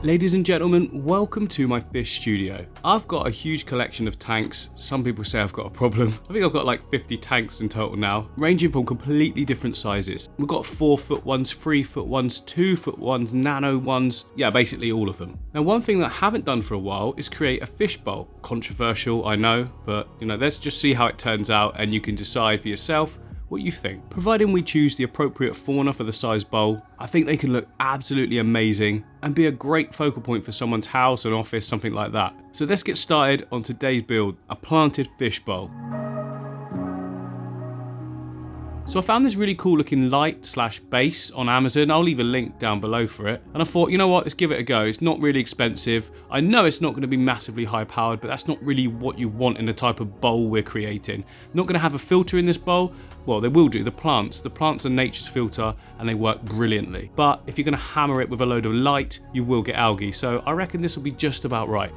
Ladies and gentlemen, welcome to my fish studio. I've got a huge collection of tanks. Some people say I've got a problem. I think I've got like 50 tanks in total now, ranging from completely different sizes. We've got 4-foot ones, 3-foot ones, 2-foot ones, nano ones, yeah, basically all of them. Now, one thing that I haven't done for a while is create a fish bowl. Controversial, I know, but let's just see how it turns out and you can decide for yourself what you think. Providing we choose the appropriate fauna for the size bowl, I think they can look absolutely amazing and be a great focal point for someone's house, an office, something like that. So let's get started on today's build, a planted fish bowl. So I found this really cool looking light/base on Amazon. I'll leave a link down below for it. And I thought, you know what, let's give it a go. It's not really expensive. I know it's not going to be massively high powered, but that's not really what you want in the type of bowl we're creating. Not going to have a filter in this bowl. Well, they will do, the plants. The plants are nature's filter and they work brilliantly. But if you're going to hammer it with a load of light, you will get algae. So I reckon this will be just about right.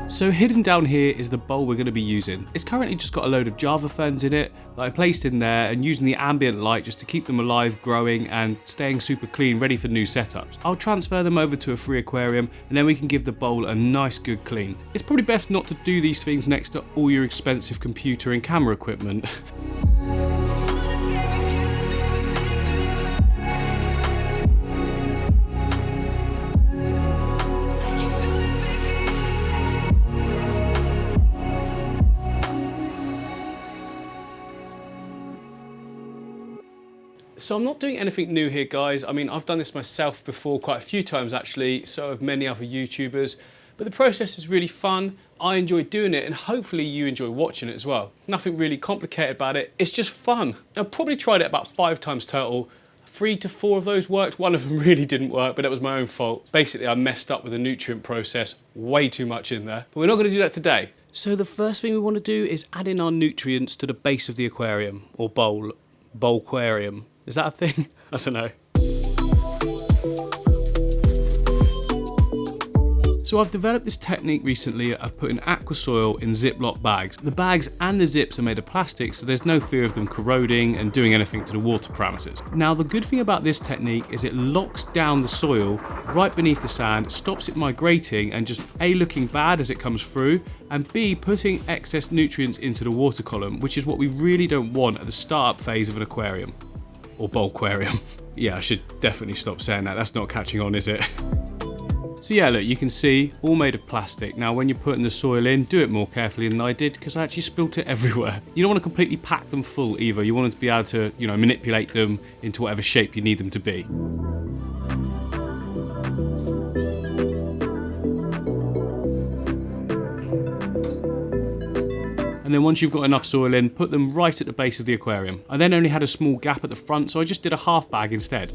So hidden down here is the bowl we're going to be using. It's currently just got a load of Java ferns in it that I placed in there and using the ambient light just to keep them alive, growing and staying super clean, ready for new setups. I'll transfer them over to a free aquarium and then we can give the bowl a nice good clean. It's probably best not to do these things next to all your expensive computer and camera equipment. So I'm not doing anything new here, guys. I mean, I've done this myself before quite a few times actually, so have many other YouTubers, but the process is really fun. I enjoy doing it and hopefully you enjoy watching it as well. Nothing really complicated about it, it's just fun. I've probably tried it about 5 times total. 3 to 4 of those worked, one of them really didn't work, but it was my own fault. Basically, I messed up with the nutrient process, way too much in there, but we're not gonna do that today. So the first thing we wanna do is add in our nutrients to the base of the aquarium, or bowlquarium. Is that a thing? I don't know. So I've developed this technique recently of putting aqua soil in Ziploc bags. The bags and the zips are made of plastic, so there's no fear of them corroding and doing anything to the water parameters. Now the good thing about this technique is it locks down the soil right beneath the sand, stops it migrating and just A, looking bad as it comes through, and B, putting excess nutrients into the water column, which is what we really don't want at the startup phase of an aquarium. Or bowlquarium. Yeah, I should definitely stop saying that. That's not catching on, is it? So yeah, look, you can see, all made of plastic. Now, when you're putting the soil in, do it more carefully than I did, because I actually spilt it everywhere. You don't want to completely pack them full either. You want to be able to, manipulate them into whatever shape you need them to be. And then once you've got enough soil in, put them right at the base of the aquarium. I then only had a small gap at the front, so I just did a half bag instead.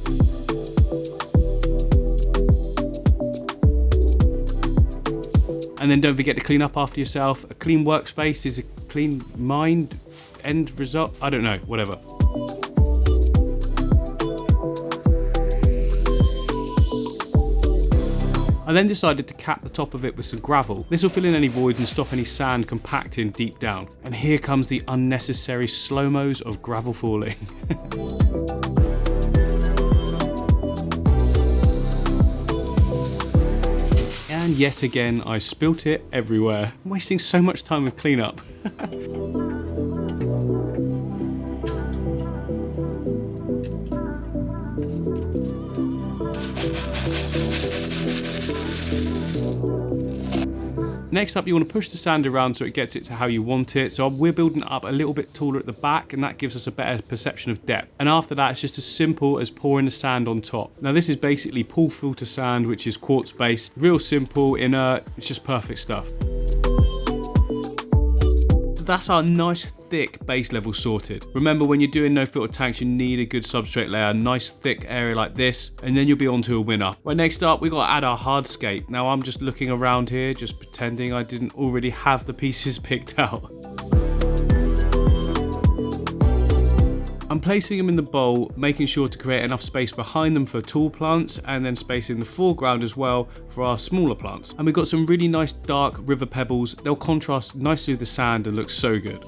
And then don't forget to clean up after yourself. A clean workspace is a clean mind, end result, I don't know, whatever. I then decided to cap the top of it with some gravel. This will fill in any voids and stop any sand compacting deep down. And here comes the unnecessary slow-mos of gravel falling. And yet again, I spilt it everywhere. I'm wasting so much time with cleanup. Next up, you want to push the sand around so it gets it to how you want it. So we're building it up a little bit taller at the back, and that gives us a better perception of depth. And after that, it's just as simple as pouring the sand on top. Now this is basically pool filter sand, which is quartz based, real simple, inert, it's just perfect stuff. So that's our nice thick base level sorted. Remember, when you're doing no filter tanks, you need a good substrate layer, a nice thick area like this, and then you'll be on to a winner. Right, next up, we got to add our hardscape. Now I'm just looking around here, just pretending I didn't already have the pieces picked out. I'm placing them in the bowl, making sure to create enough space behind them for tall plants and then space in the foreground as well for our smaller plants. And we've got some really nice dark river pebbles. They'll contrast nicely with the sand and look so good.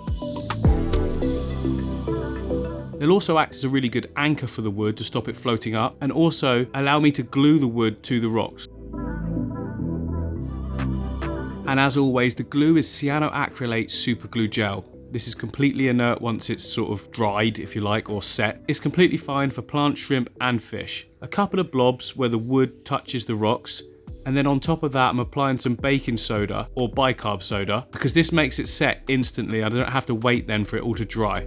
They'll also act as a really good anchor for the wood to stop it floating up and also allow me to glue the wood to the rocks. And as always, the glue is cyanoacrylate super glue gel. This is completely inert once it's sort of dried, if you like, or set. It's completely fine for plant, shrimp and fish. A couple of blobs where the wood touches the rocks, and then on top of that I'm applying some baking soda or bicarb soda because this makes it set instantly. I don't have to wait then for it all to dry.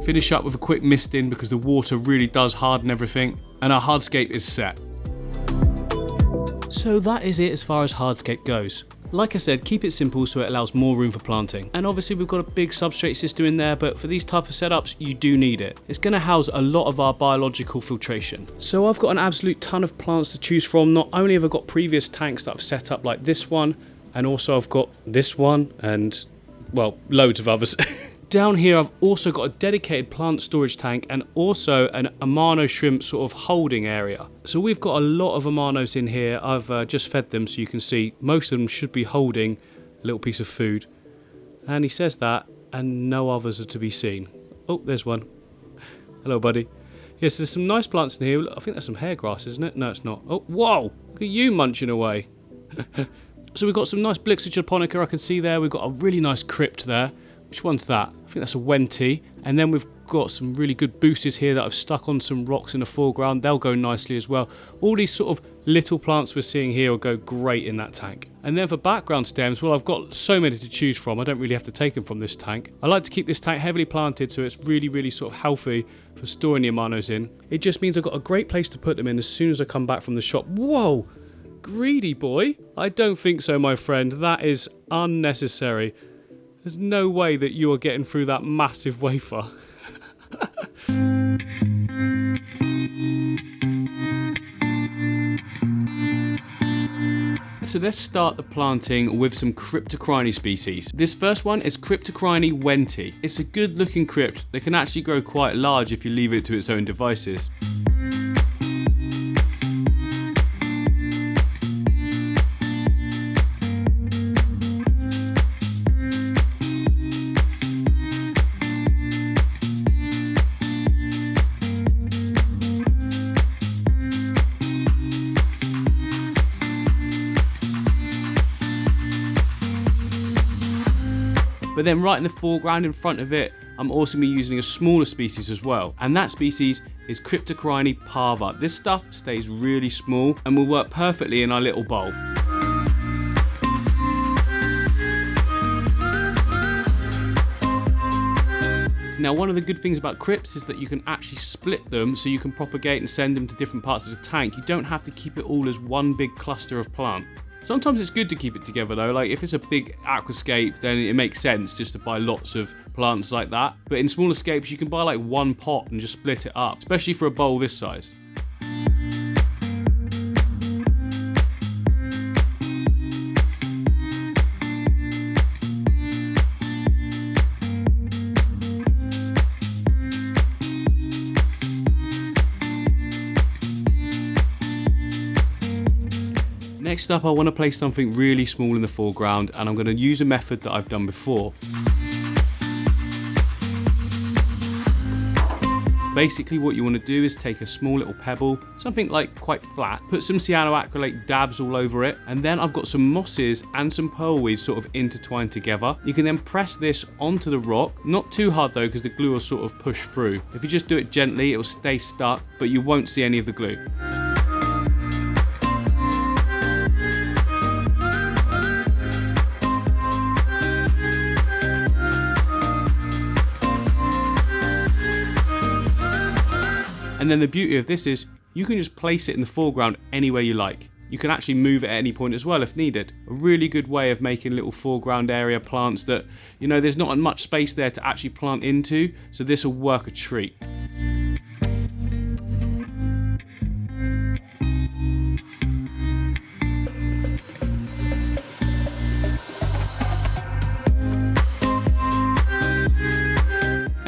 Finish up with a quick misting because the water really does harden everything, and our hardscape is set. So that is it as far as hardscape goes. Like I said, keep it simple so it allows more room for planting. And obviously we've got a big substrate system in there, but for these type of setups, you do need it. It's going to house a lot of our biological filtration. So I've got an absolute ton of plants to choose from. Not only have I got previous tanks that I've set up like this one, and also I've got this one and, well, loads of others. Down here I've also got a dedicated plant storage tank and also an Amano Shrimp sort of holding area. So we've got a lot of Amanos in here. I've just fed them so you can see most of them should be holding a little piece of food. And he says that and no others are to be seen. Oh, there's one. Hello buddy. Yes, there's some nice plants in here. I think that's some hair grass, isn't it? No, it's not. Oh, whoa! Look at you munching away. So we've got some nice Blixia japonica I can see there. We've got a really nice crypt there. Which one's that? I think that's a Wenti. And then we've got some really good boosters here that I've stuck on some rocks in the foreground. They'll go nicely as well. All these sort of little plants we're seeing here will go great in that tank. And then for background stems, well, I've got so many to choose from. I don't really have to take them from this tank. I like to keep this tank heavily planted so it's really, really sort of healthy for storing the Amanos in. It just means I've got a great place to put them in as soon as I come back from the shop. Whoa! Greedy boy? I don't think so, my friend. That is unnecessary. There's no way that you are getting through that massive wafer. So let's start the planting with some Cryptocriney species. This first one is Cryptocriney Wenti. It's a good looking crypt that can actually grow quite large if you leave it to its own devices. But then right in the foreground in front of it, I'm also going to be using a smaller species as well. And that species is Cryptocriney Parva. This stuff stays really small and will work perfectly in our little bowl. Now, one of the good things about crypts is that you can actually split them so you can propagate and send them to different parts of the tank. You don't have to keep it all as one big cluster of plant. Sometimes it's good to keep it together though, like if it's a big aquascape then it makes sense just to buy lots of plants like that. But in smaller scapes you can buy like one pot and just split it up, especially for a bowl this size. Next up, I want to place something really small in the foreground, and I'm going to use a method that I've done before. Basically what you want to do is take a small little pebble, something like quite flat, put some cyanoacrylate dabs all over it, and then I've got some mosses and some pearlweeds sort of intertwined together. You can then press this onto the rock, not too hard though because the glue will sort of push through. If you just do it gently, it will stay stuck, but you won't see any of the glue. And then the beauty of this is you can just place it in the foreground anywhere you like. You can actually move it at any point as well if needed. A really good way of making little foreground area plants that, you know, there's not much space there to actually plant into, so this will work a treat.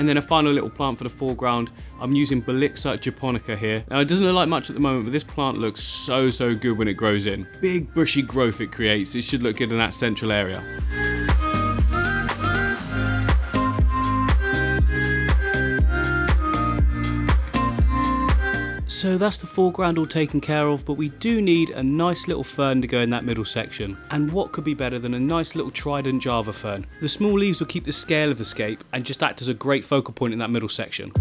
And then a final little plant for the foreground. I'm using Belixa japonica here. Now it doesn't look like much at the moment, but this plant looks so good when it grows in. Big bushy growth it creates. It should look good in that central area. So that's the foreground all taken care of, but we do need a nice little fern to go in that middle section. And what could be better than a nice little trident Java fern? The small leaves will keep the scale of the scape and just act as a great focal point in that middle section.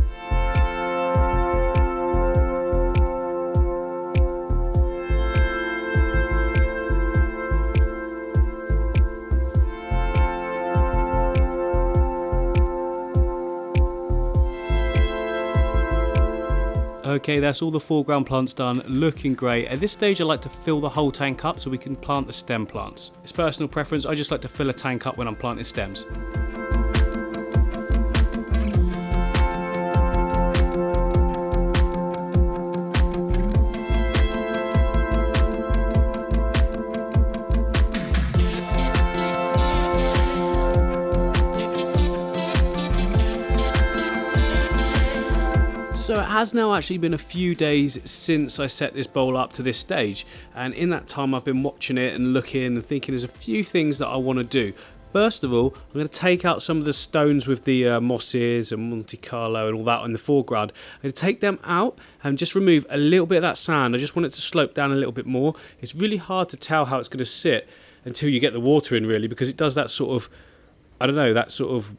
Okay, that's all the foreground plants done, looking great. At this stage I like to fill the whole tank up so we can plant the stem plants. It's personal preference, I just like to fill a tank up when I'm planting stems. So it has now actually been a few days since I set this bowl up to this stage, and in that time I've been watching it and looking and thinking there's a few things that I want to do. First of all, I'm going to take out some of the stones with the mosses and Monte Carlo and all that in the foreground. I'm going to take them out and just remove a little bit of that sand. I just want it to slope down a little bit more. It's really hard to tell how it's going to sit until you get the water in, really, because it does that sort of, I don't know, that sort of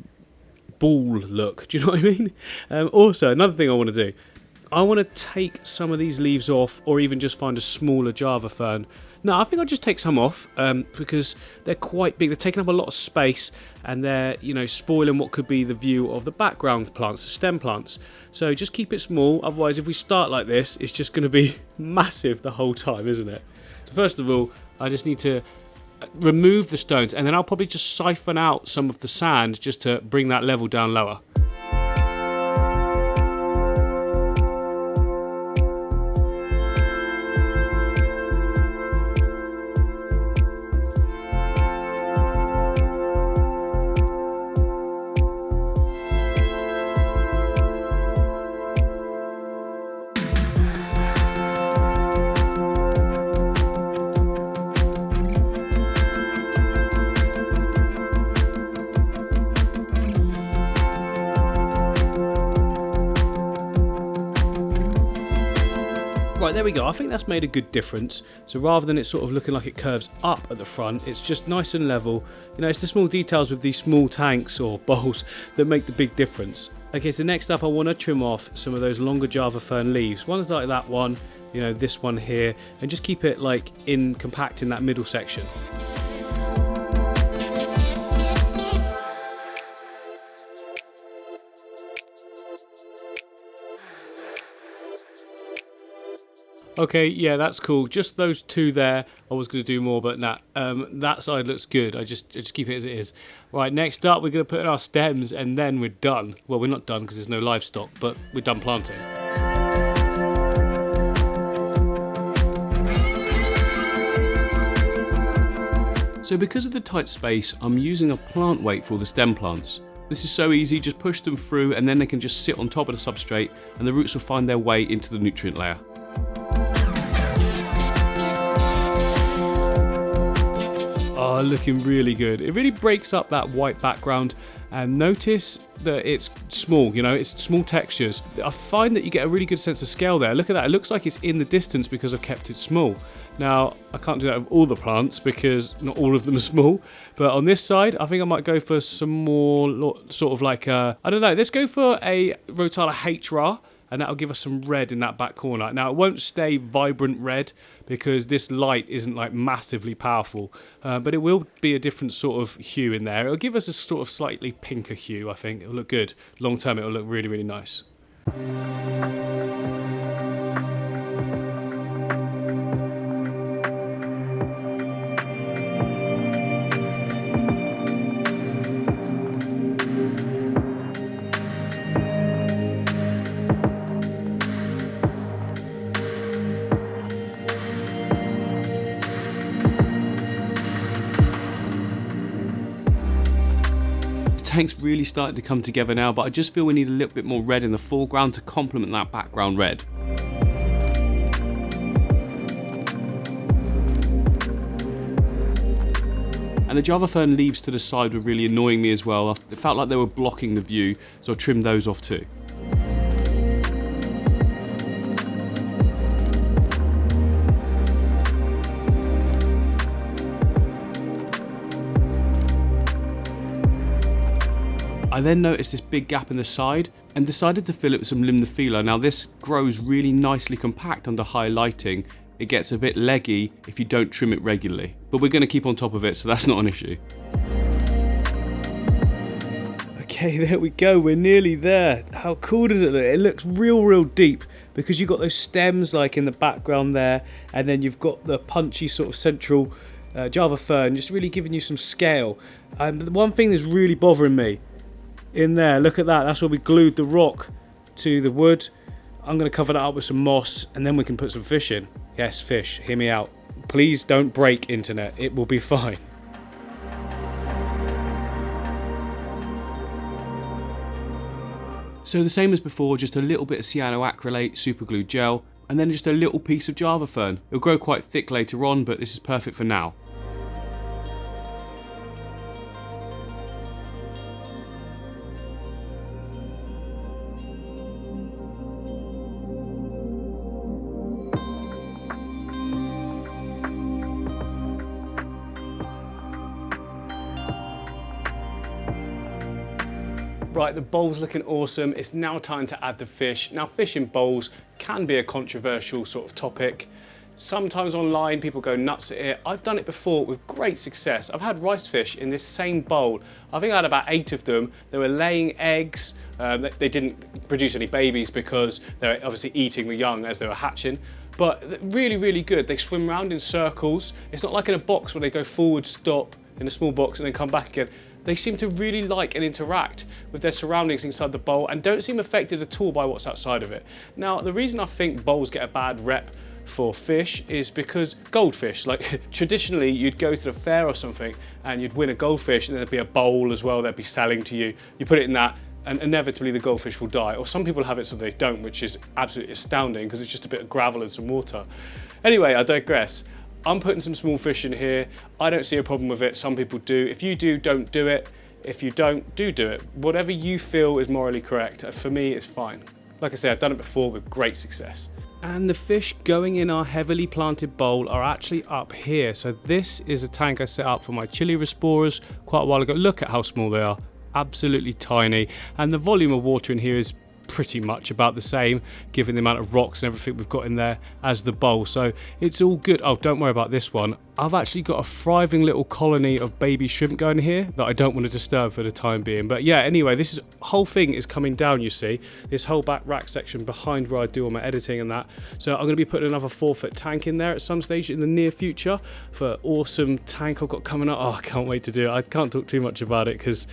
ball look. Do you know what I mean? Also, another thing I want to do, I want to take some of these leaves off, or even just find a smaller Java fern. No, I think I'll just take some off because they're quite big. They're taking up a lot of space and they're, you know, spoiling what could be the view of the background plants, the stem plants. So just keep it small. Otherwise, if we start like this, it's just going to be massive the whole time, isn't it? So first of all, I just need to remove the stones, and then I'll probably just siphon out some of the sand just to bring that level down lower. Right, there we go. I think that's made a good difference. So rather than it sort of looking like it curves up at the front, it's just nice and level. You know, it's the small details with these small tanks or bowls that make the big difference. Okay, so next up I want to trim off some of those longer Java fern leaves. One's like that one, you know, this one here, and just keep it like compact in that middle section. Okay, yeah, that's cool. Just those two there. I was going to do more, but nah. That side looks good. I just keep it as it is. Right, next up, we're going to put in our stems, and then we're done. Well, we're not done because there's no livestock, but we're done planting. So because of the tight space, I'm using a plant weight for all the stem plants. This is so easy, just push them through, and then they can just sit on top of the substrate, and the roots will find their way into the nutrient layer. Oh, looking really good. It really breaks up that white background, and notice that it's small, you know, it's small textures. I find that you get a really good sense of scale there. Look at that, it looks like it's in the distance because I've kept it small. Now, I can't do that with all the plants because not all of them are small, but on this side, I think I might go for some more sort of like, I don't know, let's go for a Rotala HRA, and that'll give us some red in that back corner. Now, it won't stay vibrant red because this light isn't like massively powerful, but it will be a different sort of hue in there. It'll give us a sort of slightly pinker hue, I think. It'll look good. Long term, it'll look really, really nice. tank's really starting to come together now, but I just feel we need a little bit more red in the foreground to complement that background red. And the Java Fern leaves to the side were really annoying me as well. It felt like they were blocking the view, so I trimmed those off too. I then noticed this big gap in the side and decided to fill it with some Limnophilia. Now this grows really nicely compact under high lighting. It gets a bit leggy if you don't trim it regularly, but we're going to keep on top of it, so that's not an issue. Okay, there we go, we're nearly there. How cool does it look? It looks real deep because you've got those stems like in the background there, and then you've got the punchy sort of central Java Fern, just really giving you some scale. The one thing that's really bothering me in there, look at that, that's where we glued the rock to the wood. I'm going to cover that up with some moss and then we can put some fish in. Yes, fish, hear me out. Please don't break internet, it will be fine. So the same as before, just a little bit of cyanoacrylate, super glue gel, and then just a little piece of Java Fern. It'll grow quite thick later on, but this is perfect for now. Right, the bowl's looking awesome. It's now time to add the fish. Now, fish in bowls can be a controversial sort of topic. Sometimes online people go nuts at it. I've done it before with great success. I've had rice fish in this same bowl. I think I had about 8 of them. They were laying eggs. They didn't produce any babies because they were obviously eating the young as they were hatching. But really good. They swim around in circles. It's not like in a box where they go forward, stop in a small box and then come back again. They seem to really like and interact with their surroundings inside the bowl and don't seem affected at all by what's outside of it. Now, the reason I think bowls get a bad rep for fish is because goldfish, like traditionally you'd go to the fair or something and you'd win a goldfish and there'd be a bowl as well they'd be selling to you. You put it in that and inevitably the goldfish will die. Or some people have it so they don't, which is absolutely astounding because it's just a bit of gravel and some water. Anyway, I digress. I'm putting some small fish in here. I don't see a problem with it. Some people do. If you do, don't do it. If you don't, do it. Whatever you feel is morally correct. For me, it's fine. Like I say, I've done it before with great success. And the fish going in our heavily planted bowl are actually up here. So this is a tank I set up for my chili Rasboras quite a while ago. Look at how small they are. Absolutely tiny. And the volume of water in here is pretty much about the same given the amount of rocks and everything we've got in there as the bowl, so it's all good. Oh, don't worry about this one. I've actually got a thriving little colony of baby shrimp going here that I don't want to disturb for the time being. But yeah, anyway, this whole thing is coming down, you see, this whole back rack section behind where I do all my editing and that. So I'm going to be putting another 4-foot tank in there at some stage in the near future for awesome tank I've got coming up. Oh, I can't wait to do it. I can't talk too much about it because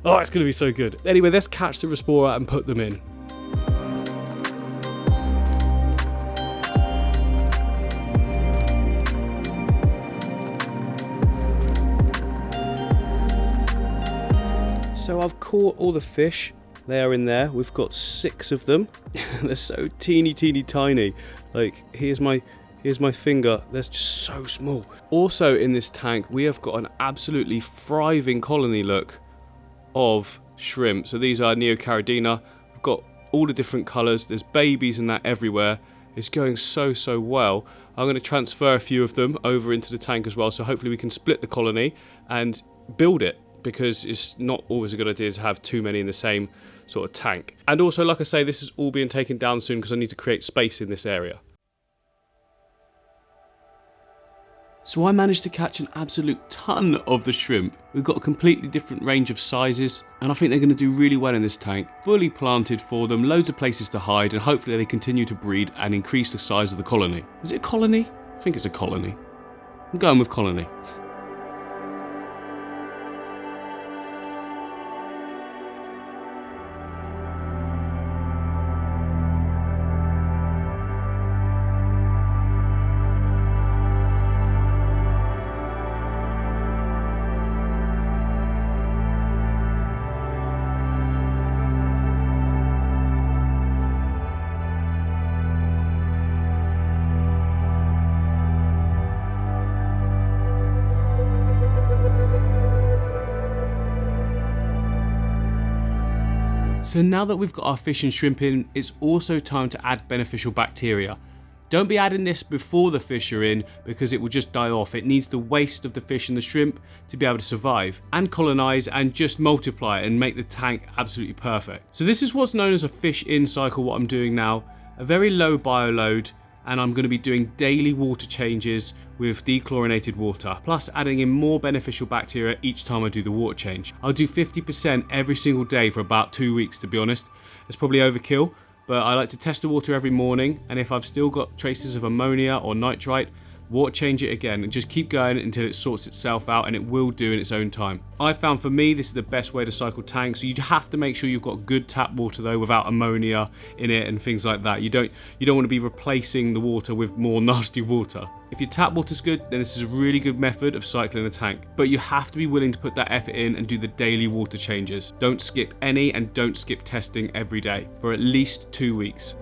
it's going to be so good. Anyway, let's catch the Rasbora and put them in. So I've caught all the fish. They are in there. We've got 6 of them. They're so teeny tiny. Like here's my finger. They're just so small. Also in this tank we have got an absolutely thriving colony, look, of shrimp. So these are Neocaridina. I've got all the different colours. There's babies and that everywhere. It's going so well. I'm going to transfer a few of them over into the tank as well, so hopefully we can split the colony and build it, because it's not always a good idea to have too many in the same sort of tank. And also, like I say, this is all being taken down soon because I need to create space in this area. So I managed to catch an absolute ton of the shrimp. We've got a completely different range of sizes, and I think they're going to do really well in this tank. Fully planted for them, loads of places to hide, and hopefully they continue to breed and increase the size of the colony. Is it a colony? I think it's a colony. I'm going with colony. So now that we've got our fish and shrimp in, it's also time to add beneficial bacteria. Don't be adding this before the fish are in because it will just die off. It needs the waste of the fish and the shrimp to be able to survive and colonize and just multiply and make the tank absolutely perfect. So this is what's known as a fish in cycle, what I'm doing now. A very low bioload, and I'm going to be doing daily water changes with dechlorinated water, plus adding in more beneficial bacteria each time I do the water change. I'll do 50% every single day for about 2 weeks, to be honest. It's probably overkill, but I like to test the water every morning, and if I've still got traces of ammonia or nitrite, water change it again and just keep going until it sorts itself out, and it will do in its own time. I found for me this is the best way to cycle tanks. So you have to make sure you've got good tap water though, without ammonia in it and things like that. You don't want to be replacing the water with more nasty water. If your tap water's good, then this is a really good method of cycling a tank. But you have to be willing to put that effort in and do the daily water changes. Don't skip any, and don't skip testing every day for at least 2 weeks.